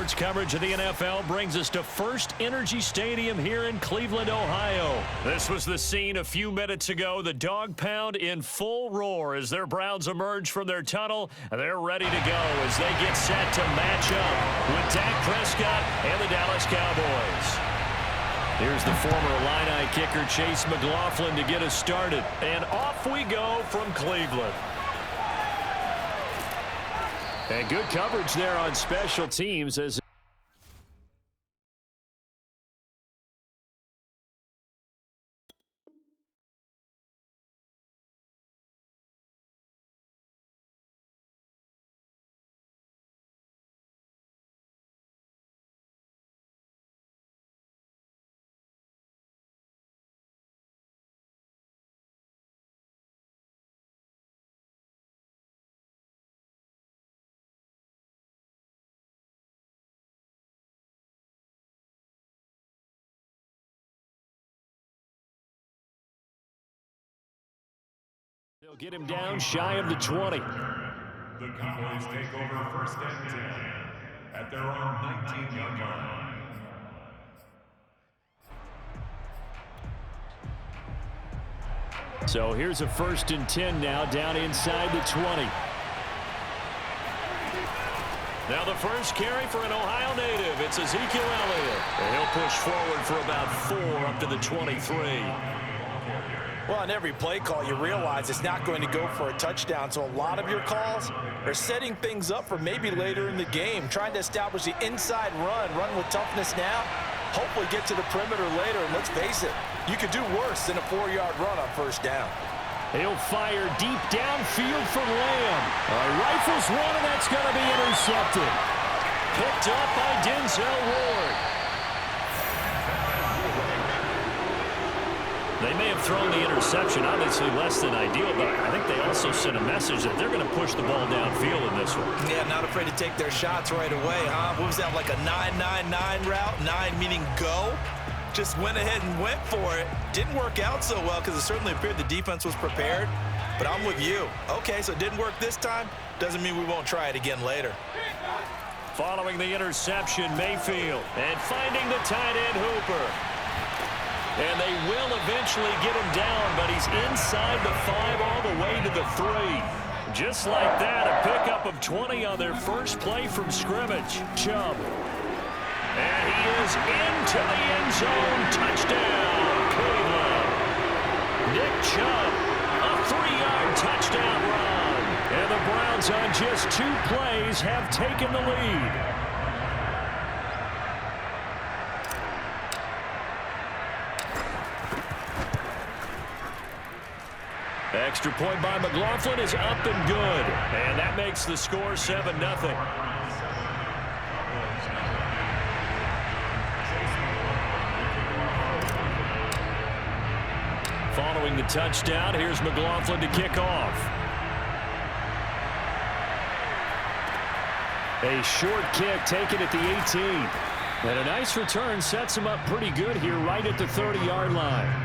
Sports coverage of the NFL brings us to First Energy Stadium here in Cleveland, Ohio. This was the scene a few minutes ago. The dog pound in full roar as their Browns emerge from their tunnel. They're ready to go as they get set to match up with Dak Prescott and the Dallas Cowboys. Here's the former Illini kicker Chase McLaughlin to get us started. And off we go from Cleveland. And good coverage there on special teams as they'll get him down shy of the 20. The Cowboys take over first and 10 at their own 19-yard line. So here's a 1st and 10 now down inside the 20. Now the first carry for an Ohio native. It's Ezekiel Elliott. And he'll push forward for about 4 up to the 23. Well, on every play call, you realize it's not going to go for a touchdown. So a lot of your calls are setting things up for maybe later in the game, trying to establish the inside run with toughness now, hopefully get to the perimeter later. And let's face it, you could do worse than a 4-yard run on first down. He'll fire deep downfield for Lamb. Rifles one, and that's going to be intercepted. Picked up by Denzel Ward. They may have thrown the interception, obviously less than ideal, but I think they also sent a message that they're going to push the ball downfield in this one. Yeah, not afraid to take their shots right away, huh? What was that, like a 9-9-9 route? 9 meaning go? Just went ahead and went for it. Didn't work out so well because it certainly appeared the defense was prepared. But I'm with you. Okay, so it didn't work this time. Doesn't mean we won't try it again later. Following the interception, Mayfield. And finding the tight end, Hooper. And they will eventually get him down, but he's inside the 5 all the way to the 3. Just like that, a pickup of 20 on their first play from scrimmage. Chubb. And he is into the end zone. Touchdown, Cleveland. Nick Chubb, a 3-yard touchdown run. And the Browns on just 2 plays have taken the lead. Extra point by McLaughlin is up and good. And that makes the score 7-0. Following the touchdown, here's McLaughlin to kick off. A short kick taken at the 18. And a nice return sets him up pretty good here right at the 30-yard line.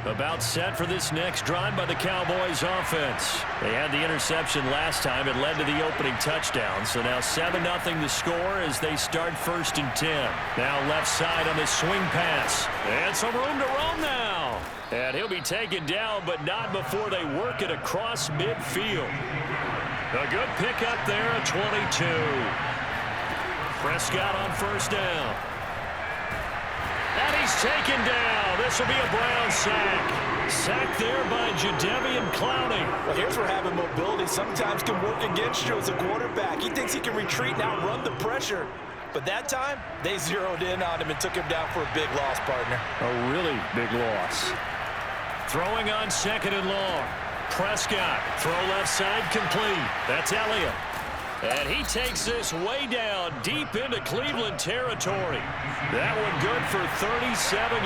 About set for this next drive by the Cowboys offense. They had the interception last time. It led to the opening touchdown. So now 7-0 the score as they start 1st and 10. Now left side on the swing pass. And some room to roam now. And he'll be taken down, but not before they work it across midfield. A good pickup there at 22. Prescott on 1st down. And he's taken down. This will be a Brown sack. Sacked there by Jadeveon Clowney. Well, here's where having mobility sometimes can work against you as a quarterback. He thinks he can retreat and outrun the pressure. But that time, they zeroed in on him and took him down for a big loss, partner. A really big loss. Throwing on 2nd and long. Prescott, throw left side complete. That's Elliott. And he takes this way down, deep into Cleveland territory. That one good for 37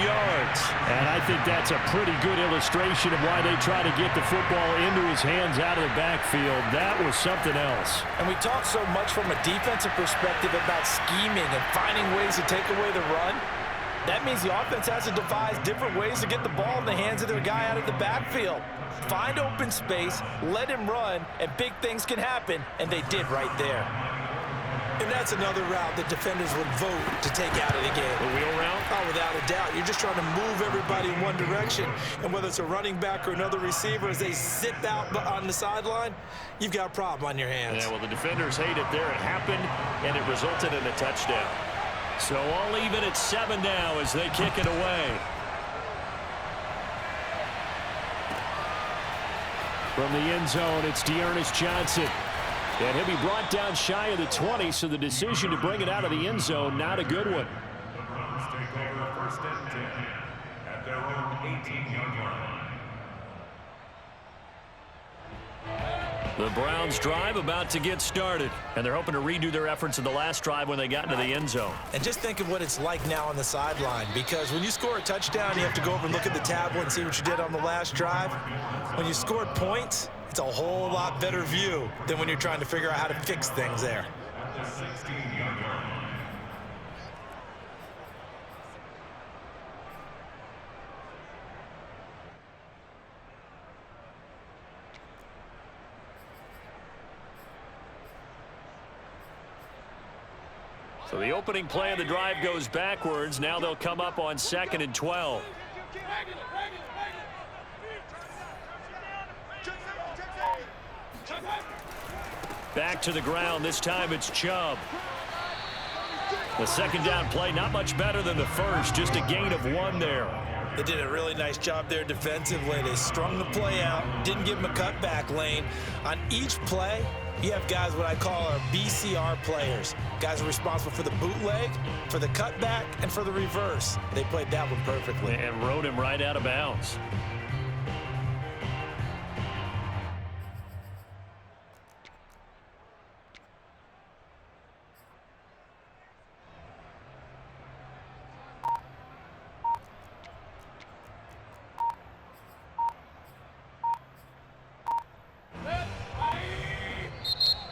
yards. And I think that's a pretty good illustration of why they try to get the football into his hands out of the backfield. That was something else. And we talk so much from a defensive perspective about scheming and finding ways to take away the run. That means the offense has to devise different ways to get the ball in the hands of their guy out of the backfield. Find open space, let him run, and big things can happen, and they did right there. And that's another route that defenders would vote to take out of the game. The wheel route? Oh, without a doubt. You're just trying to move everybody in one direction. And whether it's a running back or another receiver, as they sit out on the sideline, you've got a problem on your hands. Yeah, well, the defenders hate it there. It happened, and it resulted in a touchdown. So all even at 7 now as they kick it away. From the end zone, it's Dearness Johnson. And he'll be brought down shy of the 20, so the decision to bring it out of the end zone, not a good one. The Browns take over first and 10 at their own 18-yard line. The Browns drive about to get started, and they're hoping to redo their efforts in the last drive when they got into the end zone. And just think of what it's like now on the sideline, because when you score a touchdown, you have to go over and look at the tablet and see what you did on the last drive. When you scored points, it's a whole lot better view than when you're trying to figure out how to fix things there. At the 16-yard line. So the opening play of the drive goes backwards. Now they'll come up on 2nd and 12. Back to the ground. This time it's Chubb. The second down play, not much better than the first. Just a gain of 1 there. They did a really nice job there defensively. They strung the play out, didn't give him a cutback lane. On each play, you have guys what I call our BCR players. Guys are responsible for the bootleg, for the cutback, and for the reverse. They played that one perfectly. And rode him right out of bounds.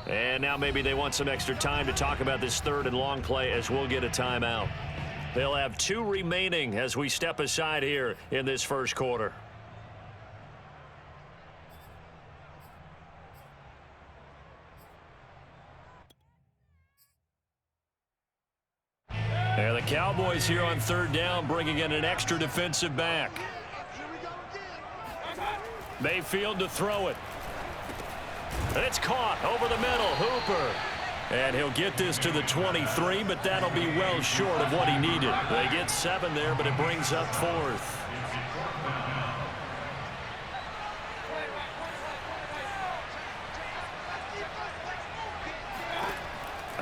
And now maybe they want some extra time to talk about this third and long play as we'll get a timeout. They'll have 2 remaining as we step aside here in this first quarter. And the Cowboys here on 3rd down bringing in an extra defensive back. Mayfield to throw it. It's caught over the middle. Hooper. And he'll get this to the 23, but that'll be well short of what he needed. They get 7 there, but it brings up 4th.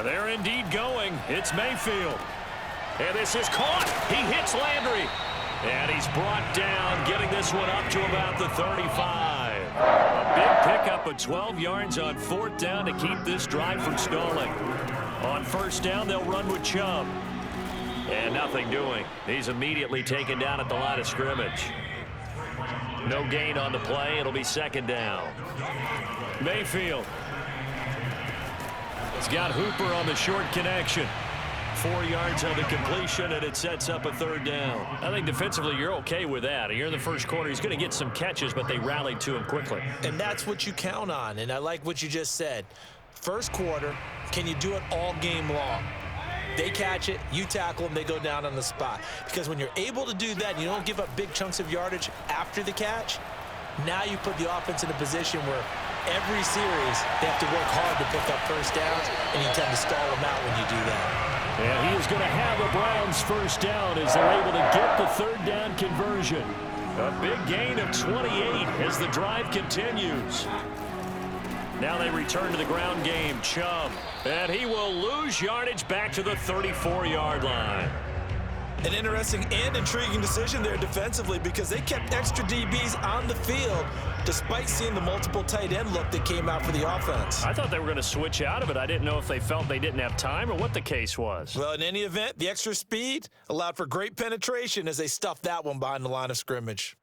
They're indeed going. It's Mayfield. And this is caught. He hits Landry. And he's brought down, getting this one up to about the 35. A big pickup of 12 yards on 4th down to keep this drive from stalling. On 1st down, they'll run with Chubb. And nothing doing. He's immediately taken down at the line of scrimmage. No gain on the play. It'll be 2nd down. Mayfield. He's got Hooper on the short connection. 4 yards on the completion, and it sets up a 3rd down. I think defensively you're okay with that. Here in the first quarter, he's going to get some catches, but they rallied to him quickly. And that's what you count on, and I like what you just said. First quarter, can you do it all game long? They catch it, you tackle them, they go down on the spot. Because when you're able to do that, you don't give up big chunks of yardage after the catch, now you put the offense in a position where every series they have to work hard to pick up first downs, and you tend to stall them out when you do that. And he is going to have a Browns 1st down as they're able to get the 3rd down conversion. A big gain of 28 as the drive continues. Now they return to the ground game. Chubb. And he will lose yardage back to the 34-yard line. An interesting and intriguing decision there defensively because they kept extra DBs on the field despite seeing the multiple tight end look that came out for the offense. I thought they were going to switch out of it. I didn't know if they felt they didn't have time or what the case was. Well, in any event, the extra speed allowed for great penetration as they stuffed that one behind the line of scrimmage.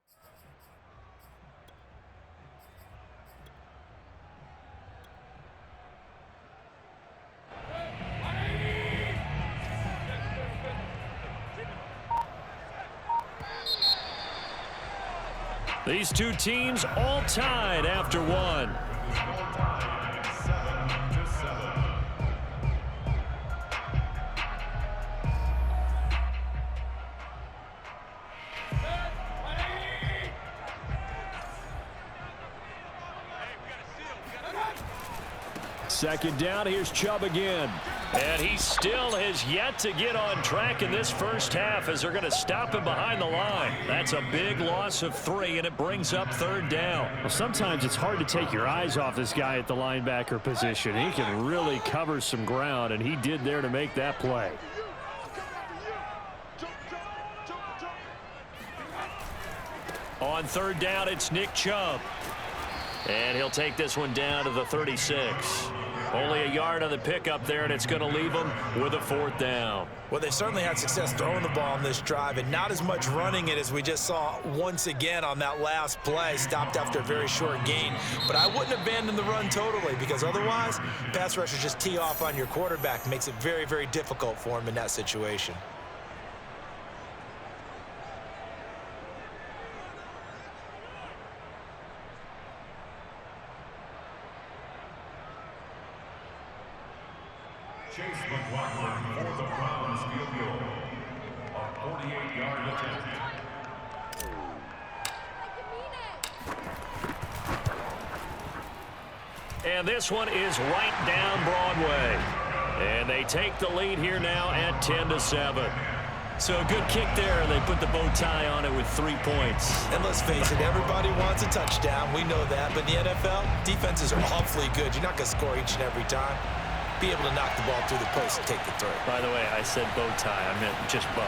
These two teams all tied after one. Second down, here's Chubb again. And he still has yet to get on track in this first half as they're going to stop him behind the line. That's a big loss of 3, and it brings up third down. Well, sometimes it's hard to take your eyes off this guy at the linebacker position. He can really cover some ground, and he did there to make that play. On third down, it's Nick Chubb. And he'll take this one down to the 36. Only a yard on the pickup there, and it's going to leave them with a fourth down. Well, they certainly had success throwing the ball on this drive and not as much running it as we just saw once again on that last play. Stopped after a very short gain. But I wouldn't abandon the run totally because otherwise, pass rushers just tee off on your quarterback. Makes it very, very difficult for him in that situation. Chase McLaughlin for the Browns field goal. A 48-yard attempt. And this one is right down Broadway. And they take the lead here now at 10-7. So a good kick there, and they put the bow tie on it with 3 points. And let's face it, everybody wants a touchdown. We know that. But in the NFL, defenses are awfully good. You're not going to score each and every time. Be able to knock the ball through the post and take the throw. By the way, I said bow tie. I meant just bow.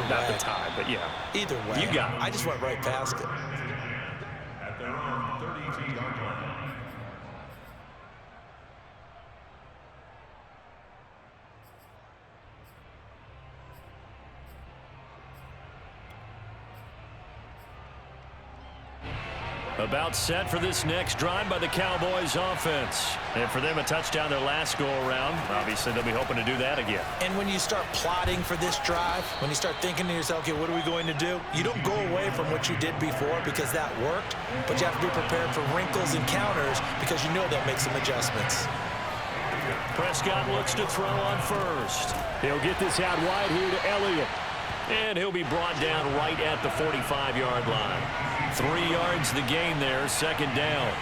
Not the tie, but yeah. Either way. You got it. I just went right past it. At their own 32-yard line. About set for this next drive by the Cowboys offense. And for them, a touchdown their last go-around. Obviously, they'll be hoping to do that again. And when you start plotting for this drive, when you start thinking to yourself, okay, what are we going to do? You don't go away from what you did before because that worked, but you have to be prepared for wrinkles and counters because you know they'll make some adjustments. Prescott looks to throw on first. He'll get this out wide here to Elliott. And he'll be brought down right at the 45-yard line. 3 yards the gain there, second down.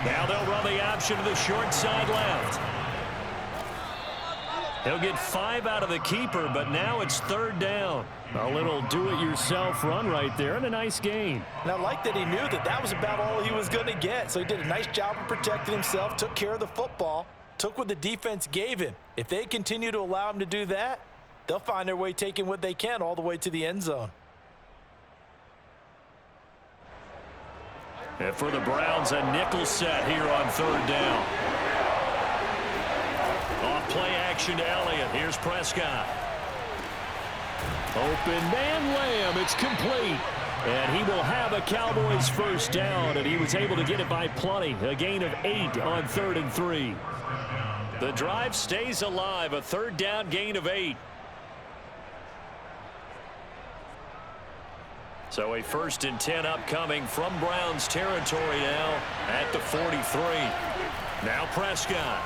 Now they'll run the option to the short side left. He'll get 5 out of the keeper, but now it's third down. A little do-it-yourself run right there and a nice gain. And I like that he knew that that was about all he was going to get. So he did a nice job of protecting himself, took care of the football, took what the defense gave him. If they continue to allow him to do that, they'll find their way taking what they can all the way to the end zone. And for the Browns, a nickel set here on third down. Off play action to Elliott. Here's Prescott. Open man Lamb. It's complete. And he will have a Cowboys first down, and he was able to get it by plenty. A gain of 8 on 3rd and 3. The drive stays alive. A third down gain of 8. So a 1st and 10 upcoming from Browns territory now at the 43. Now Prescott.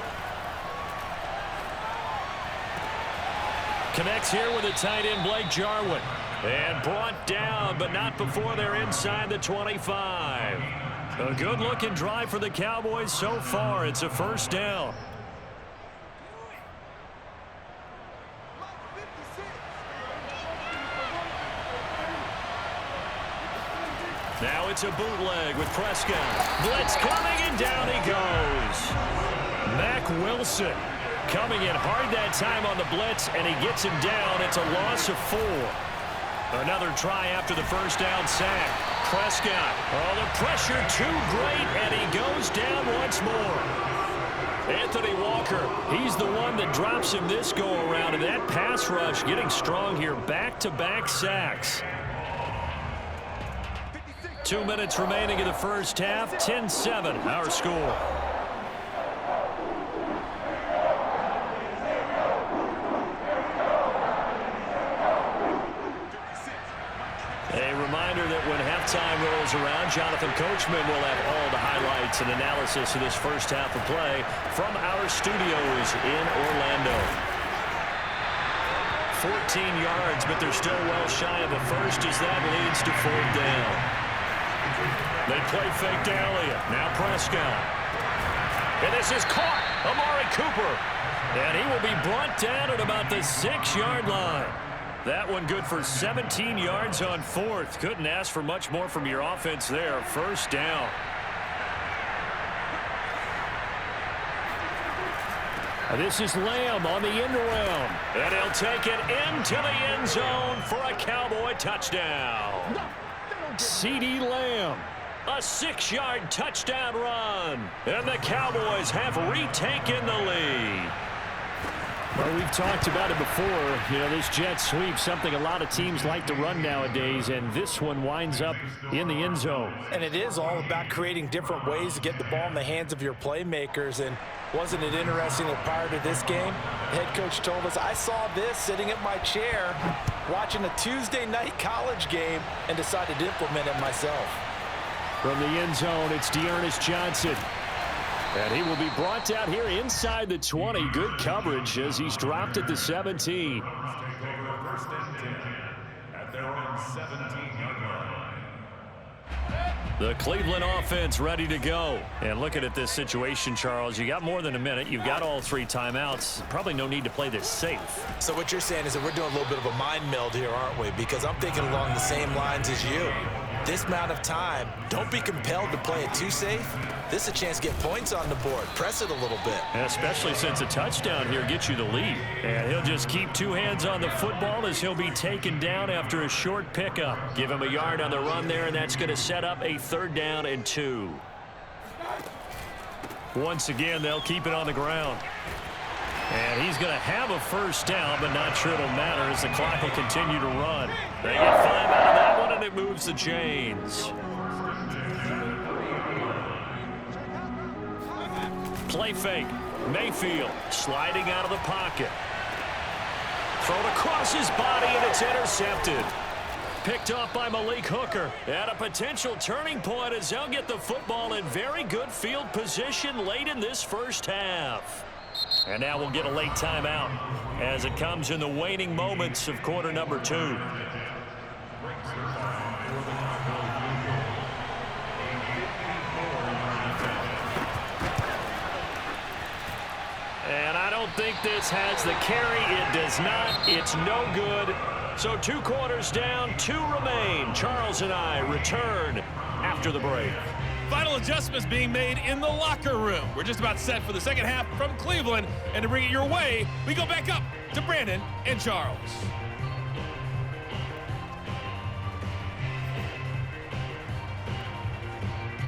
Connects here with a tight end, Blake Jarwin. And brought down, but not before they're inside the 25. A good-looking drive for the Cowboys so far. It's a first down. Now it's a bootleg with Prescott. Blitz coming, and down he goes. Mack Wilson Coming in hard that time on the blitz, and he gets him down. It's a loss of 4. Another try after the first down sack. Prescott. Oh, the pressure too great, and he goes down once more. Anthony Walker, he's the one that drops him this go-around, and that pass rush getting strong here. Back-to-back sacks. 2 minutes remaining in the first half. 10-7, our score. A reminder that when halftime rolls around, Jonathan Coachman will have all the highlights and analysis of this first half of play from our studios in Orlando. 14 yards, but they're still well shy of a first as that leads to 4th down. They play fake to Elliott. Now Prescott. And this is caught. Amari Cooper. And he will be brought down at about the 6-yard line. That one good for 17 yards on 4th. Couldn't ask for much more from your offense there. First down. This is Lamb on the end around. And he'll take it into the end zone for a Cowboy touchdown. CeeDee Lamb. A 6-yard touchdown run. And the Cowboys have retaken the lead. Well, we've talked about it before. You know, this jet sweep, something a lot of teams like to run nowadays, and this one winds up in the end zone. And it is all about creating different ways to get the ball in the hands of your playmakers. And wasn't it interesting that prior to this game, the head coach told us, I saw this sitting at my chair watching a Tuesday night college game and decided to implement it myself. From the end zone, it's Dearness Johnson. And he will be brought down here inside the 20. Good coverage as he's dropped at the 17. First and 10 at their own 17-yard line. The Cleveland offense ready to go. And looking at this situation, Charles, you got more than a minute. You've got all 3 timeouts. Probably no need to play this safe. So what you're saying is that we're doing a little bit of a mind meld here, aren't we? Because I'm thinking along the same lines as you. This amount of time, don't be compelled to play it too safe. This is a chance to get points on the board. Press it a little bit. And especially since a touchdown here gets you the lead. And he'll just keep 2 hands on the football as he'll be taken down after a short pickup. Give him a yard on the run there, and that's going to set up a 3rd down and 2. Once again, they'll keep it on the ground. And he's going to have a first down, but not sure it'll matter as the clock will continue to run. They get 5 out of that one, and it moves the chains. Play fake. Mayfield sliding out of the pocket. Thrown across his body, and it's intercepted. Picked off by Malik Hooker. At a potential turning point as they'll get the football in very good field position late in this first half. And now we'll get a late timeout as it comes in the waning moments of quarter number 2. And I don't think this has the carry. It does not. It's no good. So 2 quarters down, 2 remain. Charles and I return after the break. Final adjustments being made in the locker room. We're just about set for the second half from Cleveland. And to bring it your way, we go back up to Brandon and Charles.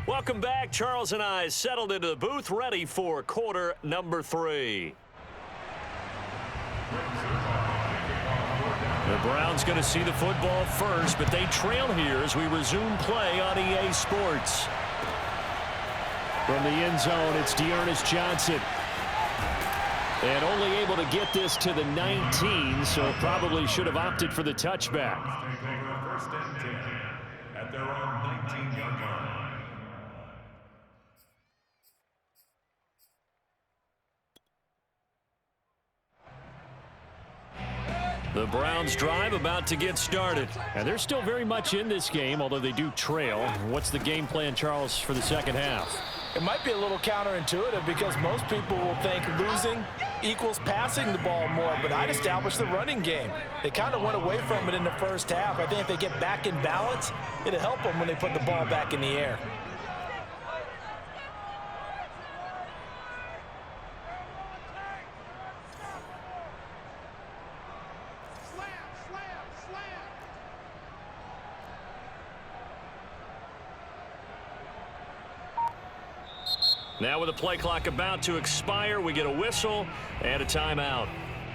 Welcome back. Charles and I settled into the booth, ready for quarter number 3. The Browns going to see the football first, but they trail here as we resume play on EA Sports. From the end zone, it's Dearness Johnson. And only able to get this to the 19, so probably should have opted for the touchback. First and 10 at their own 19-yard line. The Browns drive about to get started. And they're still very much in this game, although they do trail. What's the game plan, Charles, for the second half? It might be a little counterintuitive because most people will think losing equals passing the ball more, but I'd establish the running game. They kind of went away from it in the first half. I think if they get back in balance, it'll help them when they put the ball back in the air. Now with the play clock about to expire, we get a whistle and a timeout.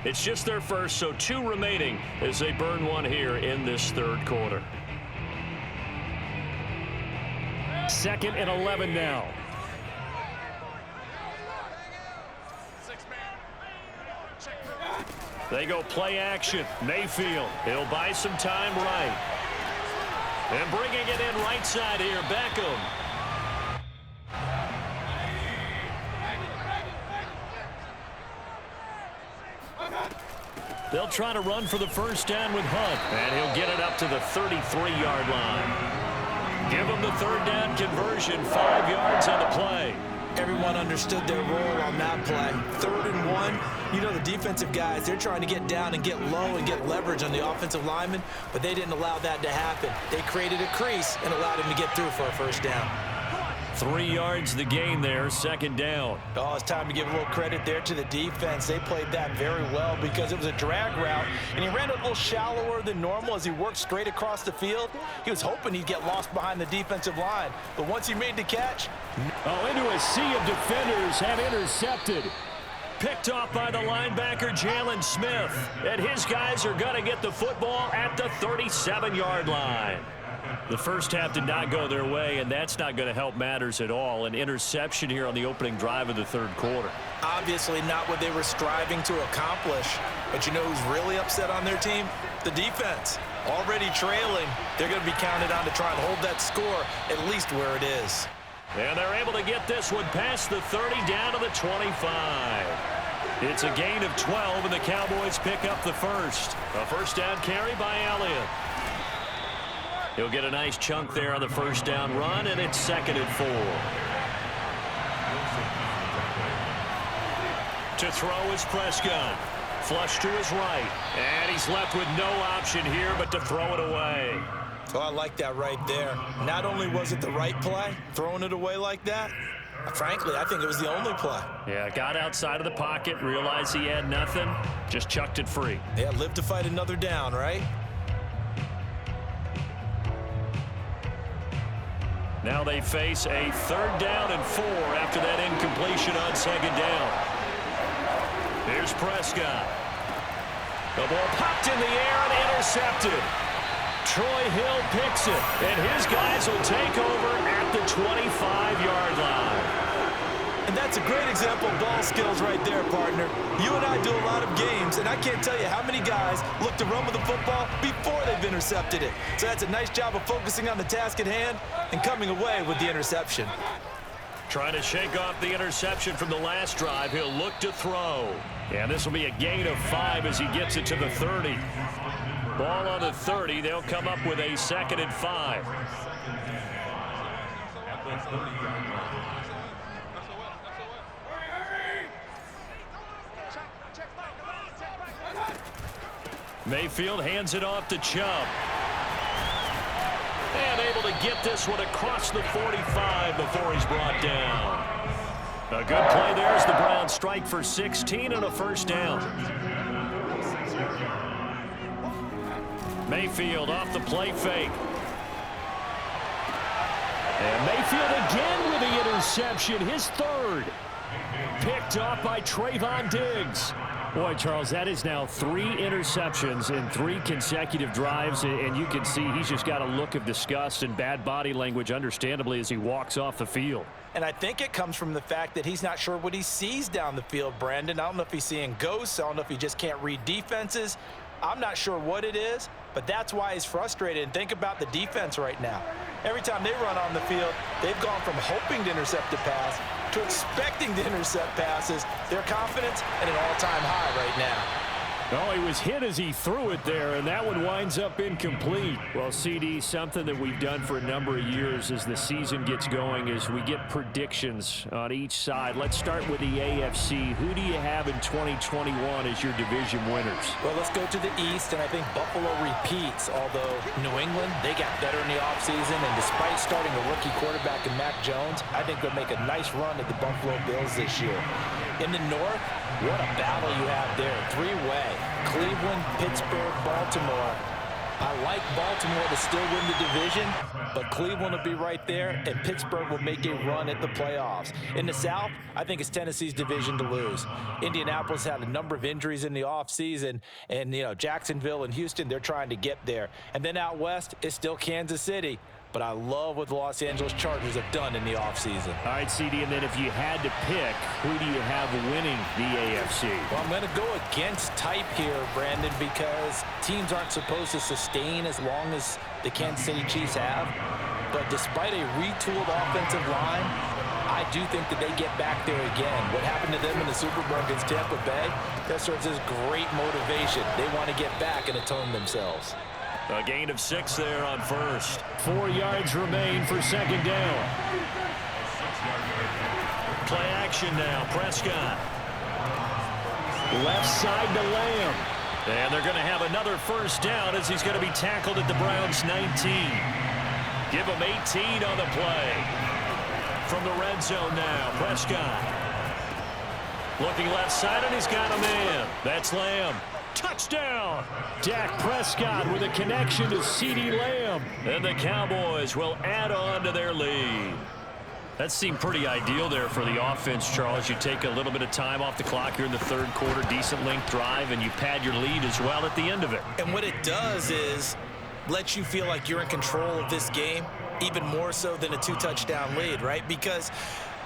It's just their first, so 2 remaining as they burn one here in this third quarter. 2nd and 11 now. They go play action. Mayfield, he'll buy some time right. And bringing it in right side here, Beckham. They'll try to run for the first down with Hunt, and he'll get it up to the 33-yard line. Give him the third down conversion, 5 yards on the play. Everyone understood their role on that play. 3rd and 1. You know, the defensive guys, they're trying to get down and get low and get leverage on the offensive lineman, but they didn't allow that to happen. They created a crease and allowed him to get through for a first down. 3 yards the gain there, 2nd down. Oh, it's time to give a little credit there to the defense. They played that very well because it was a drag route, and he ran a little shallower than normal as he worked straight across the field. He was hoping he'd get lost behind the defensive line, but once he made the catch... Into a sea of defenders have intercepted. Picked off by the linebacker, Jalen Smith. And his guys are going to get the football at the 37-yard line. The first half did not go their way, and that's not going to help matters at all. An interception here on the opening drive of the third quarter. Obviously not what they were striving to accomplish. But you know who's really upset on their team? The defense. Already trailing. They're going to be counted on to try and hold that score at least where it is. And they're able to get this one past the 30 down to the 25. It's a gain of 12, and the Cowboys pick up the first. A first down carry by Elliott. He'll get a nice chunk there on the first down run, and it's 2nd and 4. To throw is Prescott. Flush to his right. And he's left with no option here but to throw it away. Oh, I like that right there. Not only was it the right play, throwing it away like that, frankly, I think it was the only play. Yeah, got outside of the pocket, realized he had nothing, just chucked it free. Yeah, live to fight another down, right? Now they face a 3rd down and 4 after that incompletion on 2nd down. Here's Prescott. The ball popped in the air and intercepted. Troy Hill picks it, and his guys will take over at the 25-yard line. And that's a great example of ball skills right there, partner. You and I do a lot of games, and I can't tell you how many guys look to run with the football before they've intercepted it. So that's a nice job of focusing on the task at hand and coming away with the interception. Trying to shake off the interception from the last drive. He'll look to throw. And this will be a gain of 5 as he gets it to the 30. Ball on the 30. They'll come up with a 2nd and 5. Mayfield hands it off to Chubb. And able to get this one across the 45 before he's brought down. A good play there as the Browns strike for 16 and a first down. Mayfield off the play fake. And Mayfield again with the interception, his 3rd. Picked off by Trayvon Diggs. Boy, Charles, that is now 3 interceptions in 3 consecutive drives, and you can see he's just got a look of disgust and bad body language, understandably, as he walks off the field. And I think it comes from the fact that he's not sure what he sees down the field, Brandon. I don't know if he's seeing ghosts. I don't know if he just can't read defenses. I'm not sure what it is, but that's why he's frustrated. And think about the defense right now. Every time they run on the field, they've gone from hoping to intercept a pass to expecting to intercept passes. Their confidence at an all-time high right now. Oh, he was hit as he threw it there, and that one winds up incomplete. Well, CD, something that we've done for a number of years as the season gets going is we get predictions on each side. Let's start with the AFC. Who do you have in 2021 as your division winners? Well, let's go to the East, and I think Buffalo repeats, although New England, they got better in the offseason, and despite starting a rookie quarterback in Mac Jones, I think they'll make a nice run at the Buffalo Bills this year. In the North, what a battle you have there. 3-way. Cleveland, Pittsburgh, Baltimore. I like Baltimore to still win the division, but Cleveland will be right there, and Pittsburgh will make a run at the playoffs. In the South, I think it's Tennessee's division to lose. Indianapolis had a number of injuries in the offseason, and, Jacksonville and Houston, they're trying to get there. And then out west, it's still Kansas City. But I love what the Los Angeles Chargers have done in the offseason. All right, CD, and then if you had to pick, who do you have winning the AFC? Well, I'm going to go against type here, Brandon, because teams aren't supposed to sustain as long as the Kansas City Chiefs have. But despite a retooled offensive line, I do think that they get back there again. What happened to them in the Super Bowl against Tampa Bay, that serves as great motivation. They want to get back and atone themselves. A gain of 6 there on first. 4 yards remain for second down. Play action now. Prescott. Left side to Lamb. And they're going to have another first down as he's going to be tackled at the Browns' 19. Give him 18 on the play. From the red zone now, Prescott. Looking left side, and he's got a man. That's Lamb. Touchdown! Dak Prescott with a connection to CeeDee Lamb. And the Cowboys will add on to their lead. That seemed pretty ideal there for the offense, Charles. You take a little bit of time off the clock here in the third quarter, decent length drive, and you pad your lead as well at the end of it. And what it does is let you feel like you're in control of this game, even more so than a 2-touchdown lead, right? Because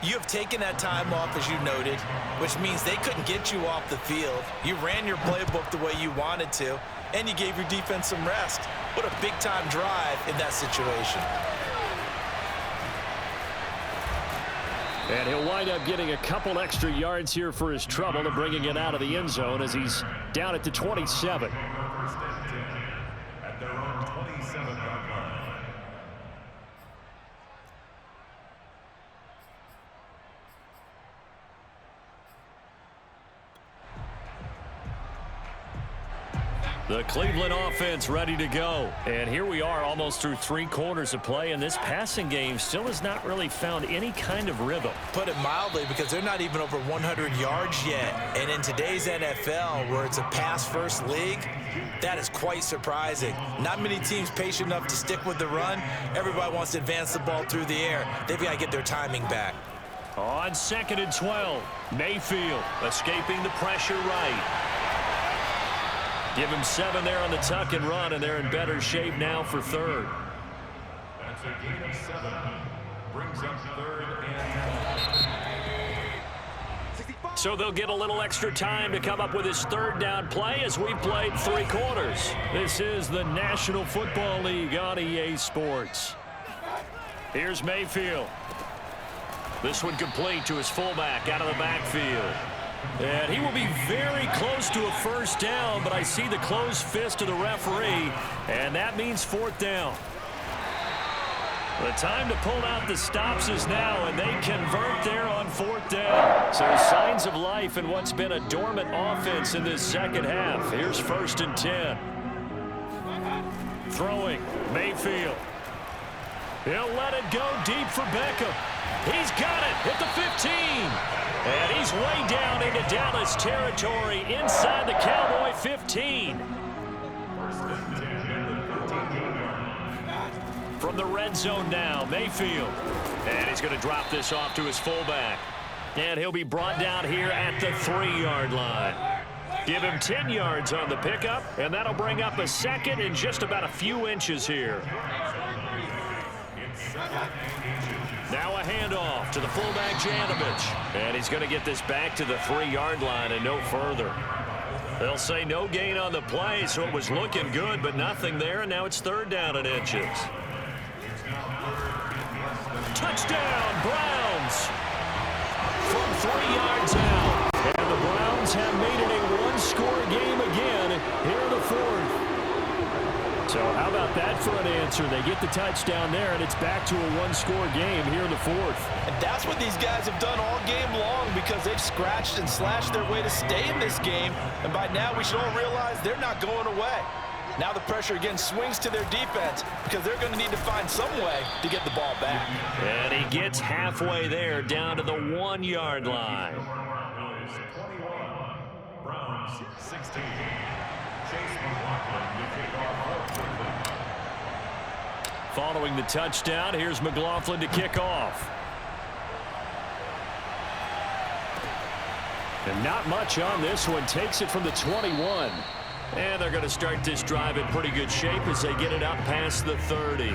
you have taken that time off, as you noted, which means they couldn't get you off the field. You ran your playbook the way you wanted to, and you gave your defense some rest. What a big-time drive in that situation. And he'll wind up getting a couple extra yards here for his trouble and bringing it out of the end zone as he's down at the 27. At their own 27-yard line. The Cleveland offense ready to go. And here we are almost through 3 quarters of play, and this passing game still has not really found any kind of rhythm. Put it mildly, because they're not even over 100 yards yet. And in today's NFL, where it's a pass-first league, that is quite surprising. Not many teams patient enough to stick with the run. Everybody wants to advance the ball through the air. They've got to get their timing back. On 2nd and 12, Mayfield escaping the pressure right. Give him 7 there on the tuck and run, and they're in better shape now for third. That's a gain of 7. Brings up 3rd and 10. So they'll get a little extra time to come up with his 3rd down play as we've played 3 quarters. This is the National Football League on EA Sports. Here's Mayfield. This one complete to his fullback out of the backfield. And he will be very close to a first down, but I see the closed fist of the referee, and that means 4th down. The time to pull out the stops is now, and they convert there on 4th down. So signs of life in what's been a dormant offense in this second half. Here's 1st and 10. Throwing, Mayfield. He'll let it go deep for Beckham. He's got it at the 15. And he's way down into Dallas territory inside the Cowboy 15. From the red zone now, Mayfield. And he's going to drop this off to his fullback. And he'll be brought down here at the 3-yard line. Give him 10 yards on the pickup, and that'll bring up a 2nd and just about a few inches here. Now a handoff to the fullback, Janovich. And he's going to get this back to the 3-yard line and no further. They'll say no gain on the play, so it was looking good, but nothing there, and now it's 3rd down and inches. Touchdown, Browns! From 3 yards out. And the Browns have made it a 1-score game again here in the 4th. So how about that for an answer? They get the touchdown there, and it's back to a 1-score game here in the 4th. And that's what these guys have done all game long, because they've scratched and slashed their way to stay in this game. And by now, we should all realize they're not going away. Now the pressure again swings to their defense, because they're going to need to find some way to get the ball back. And he gets halfway there, down to the 1-yard line. Browns 16. Following the touchdown, here's McLaughlin to kick off. And not much on this one. Takes it from the 21. And they're going to start this drive in pretty good shape as they get it up past the 30.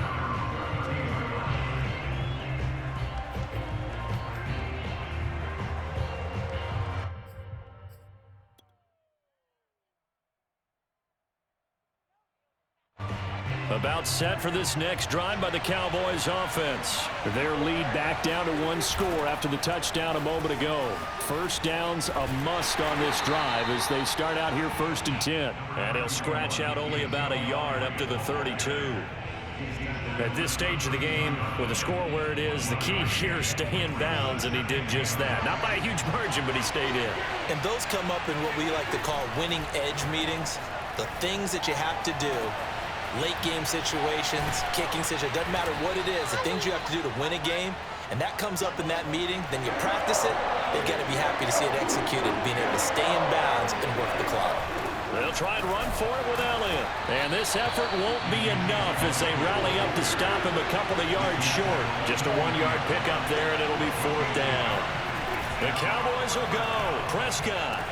About set for this next drive by the Cowboys offense. Their lead back down to one score after the touchdown a moment ago. First down's a must on this drive as they start out here 1st and 10. And he'll scratch out only about a yard up to the 32. At this stage of the game, with the score where it is, the key here is stay in bounds, and he did just that. Not by a huge margin, but he stayed in. And those come up in what we like to call winning edge meetings. The things that you have to do. Late game situations, kicking situations, doesn't matter what it is, the things you have to do to win a game, and that comes up in that meeting, then you practice it, they've got to be happy to see it executed, being able to stay in bounds and work the clock. They'll try and run for it with Elliott. And this effort won't be enough as they rally up to stop him a couple of yards short. Just a 1-yard pickup there, and it'll be 4th down. The Cowboys will go. Prescott.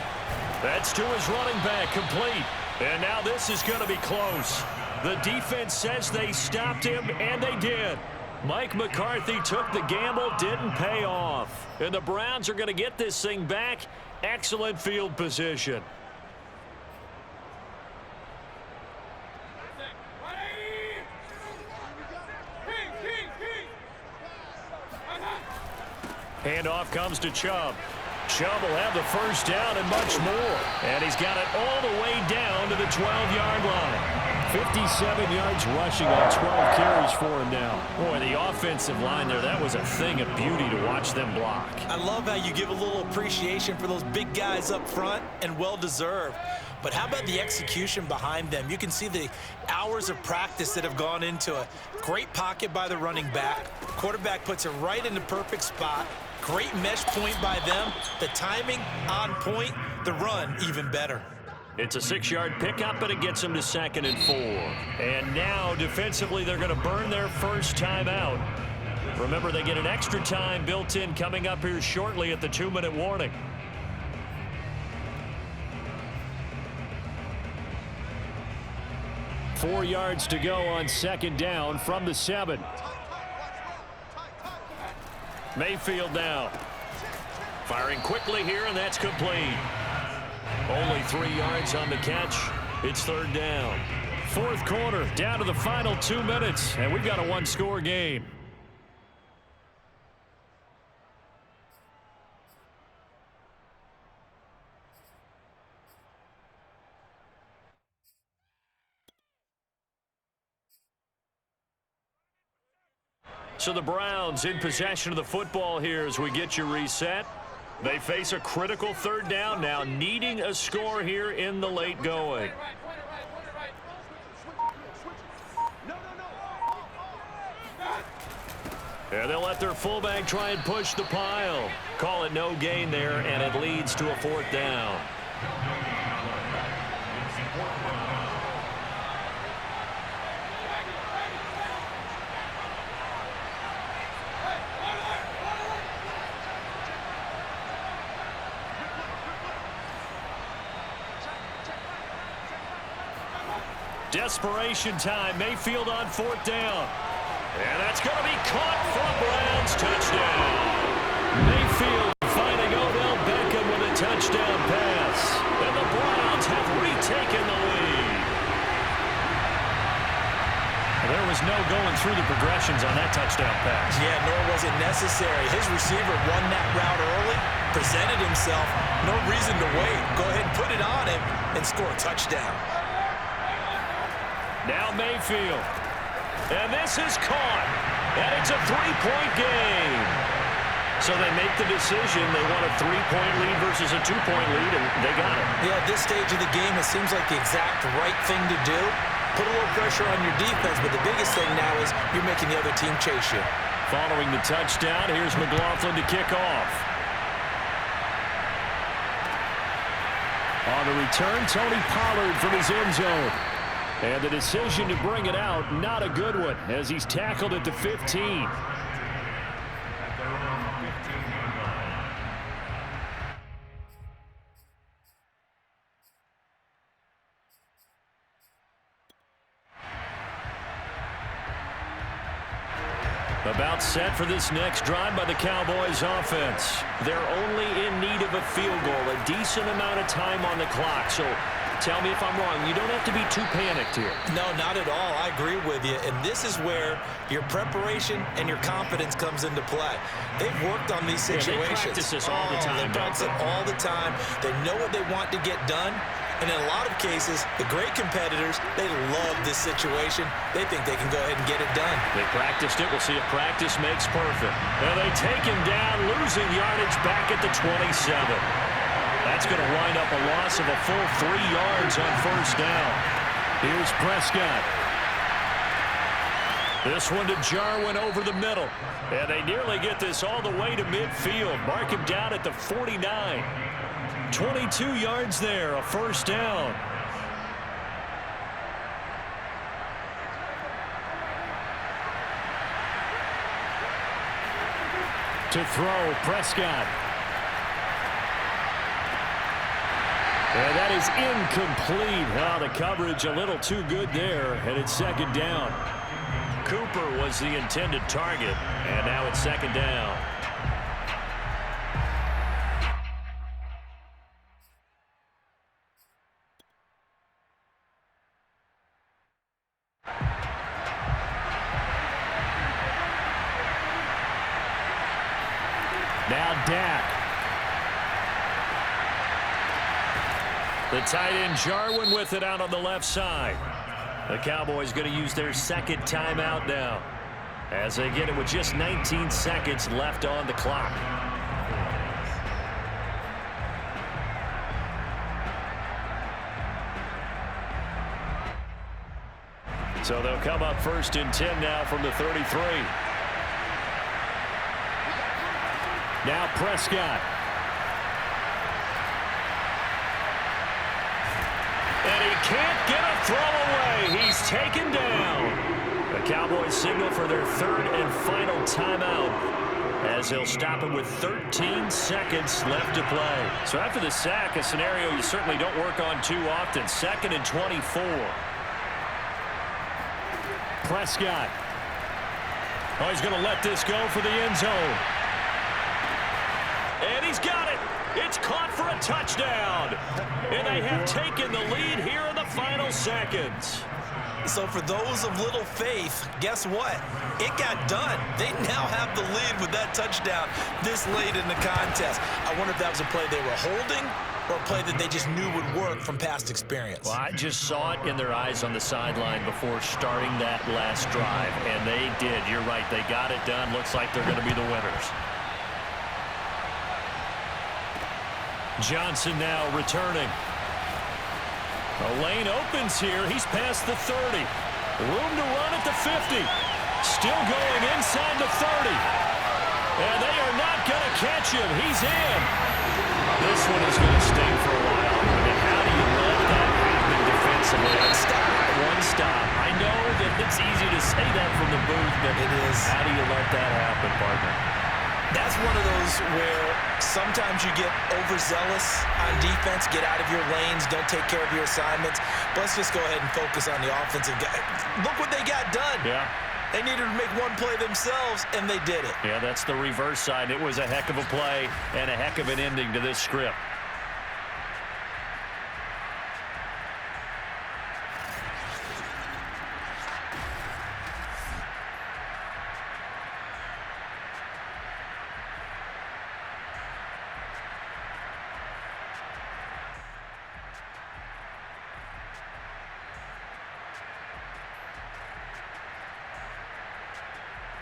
That's to his running back, complete. And now this is going to be close. The defense says they stopped him, and they did. Mike McCarthy took the gamble, didn't pay off. And the Browns are going to get this thing back. Excellent field position. Handoff comes to Chubb. Chubb will have the first down and much more. And he's got it all the way down to the 12-yard line. 57 yards rushing on 12 carries for him now. Boy, the offensive line there, that was a thing of beauty to watch them block. I love how you give a little appreciation for those big guys up front, and well-deserved. But how about the execution behind them? You can see the hours of practice that have gone into a great pocket by the running back. Quarterback puts it right in the perfect spot. Great mesh point by them. The timing on point. The run even better. It's a 6-yard pickup, but it gets them to 2nd and 4. And now, defensively, they're going to burn their first time out. Remember, they get an extra time built in coming up here shortly at the 2-minute warning. Four yards to go on 2nd down from the 7. Mayfield now. Firing quickly here, and that's complete. Only 3 yards on the catch. It's 3rd down. 4th quarter, down to the final 2 minutes, and we've got a 1-score game. So the Browns in possession of the football here as we get you reset. They face a critical 3rd down now, needing a score here in the late going. And they'll let their fullback try and push the pile. Call it no gain there, and it leads to a 4th down. Desperation time. Mayfield on 4th down. And that's going to be caught for a Browns touchdown. Mayfield finding Odell Beckham with a touchdown pass. And the Browns have retaken the lead. There was no going through the progressions on that touchdown pass. Yeah, nor was it necessary. His receiver won that route early, presented himself. No reason to wait. Go ahead and put it on him and score a touchdown. Now Mayfield. And this is caught. And it's a 3-point game. So they make the decision. They want a 3-point lead versus a 2-point lead, and they got it. Yeah, at this stage of the game, it seems like the exact right thing to do. Put a little pressure on your defense, but the biggest thing now is you're making the other team chase you. Following the touchdown, here's McLaughlin to kick off. On the return, Tony Pollard from his end zone. And the decision to bring it out, not a good one, as he's tackled at the 15. About set for this next drive by the Cowboys offense. They're only in need of a field goal, a decent amount of time on the clock. So tell me if I'm wrong. You don't have to be too panicked here. No, not at all. I agree with you. And this is where your preparation and your confidence comes into play. They've worked on these situations. They practice this all the time. They practice it all the time. They know what they want to get done. And in a lot of cases, the great competitors, they love this situation. They think they can go ahead and get it done. They practiced it. We'll see if practice makes perfect. And they take him down, losing yardage back at the 27. That's going to wind up a loss of a full 3 yards on first down. Here's Prescott. This one to Jarwin over the middle. And they nearly get this all the way to midfield. Mark him down at the 49. 22 yards there, a first down. To throw, Prescott. And that is incomplete. Wow, the coverage a little too good there, and it's second down. Cooper was the intended target, and now it's second down. Now Dak. The tight end Jarwin with it out on the left side. The Cowboys going to use their second timeout now as they get it with just 19 seconds left on the clock. So they'll come up first and 10 now from the 33. Now Prescott. And he can't get a throw away. He's taken down. The Cowboys signal for their third and final timeout as they'll stop it with 13 seconds left to play. So after the sack, a scenario you certainly don't work on too often. 2nd and 24. Prescott. Oh, he's going to let this go for the end zone. And he's got it. It's caught for a touchdown. And they have taken the lead here in the final seconds. So for those of little faith, guess what? It got done. They now have the lead with that touchdown this late in the contest. I wonder if that was a play they were holding or a play that they just knew would work from past experience. Well, I just saw it in their eyes on the sideline before starting that last drive, and they did. You're right. They got it done. Looks like they're going to be the winners. Johnson now returning. A lane opens here. He's past the 30. Room to run at the 50. Still going inside the 30. And they are not going to catch him. He's in. This one is going to sting for a while. I mean, how do you let that happen defensively? One stop. I know that it's easy to say that from the booth, but it is. How do you let that happen, partner? That's one of those where sometimes you get overzealous on defense, get out of your lanes, don't take care of your assignments. But let's just go ahead and focus on the offensive guy. Look what they got done. Yeah. They needed to make one play themselves, and they did it. Yeah, that's the reverse side. It was a heck of a play and a heck of an ending to this script.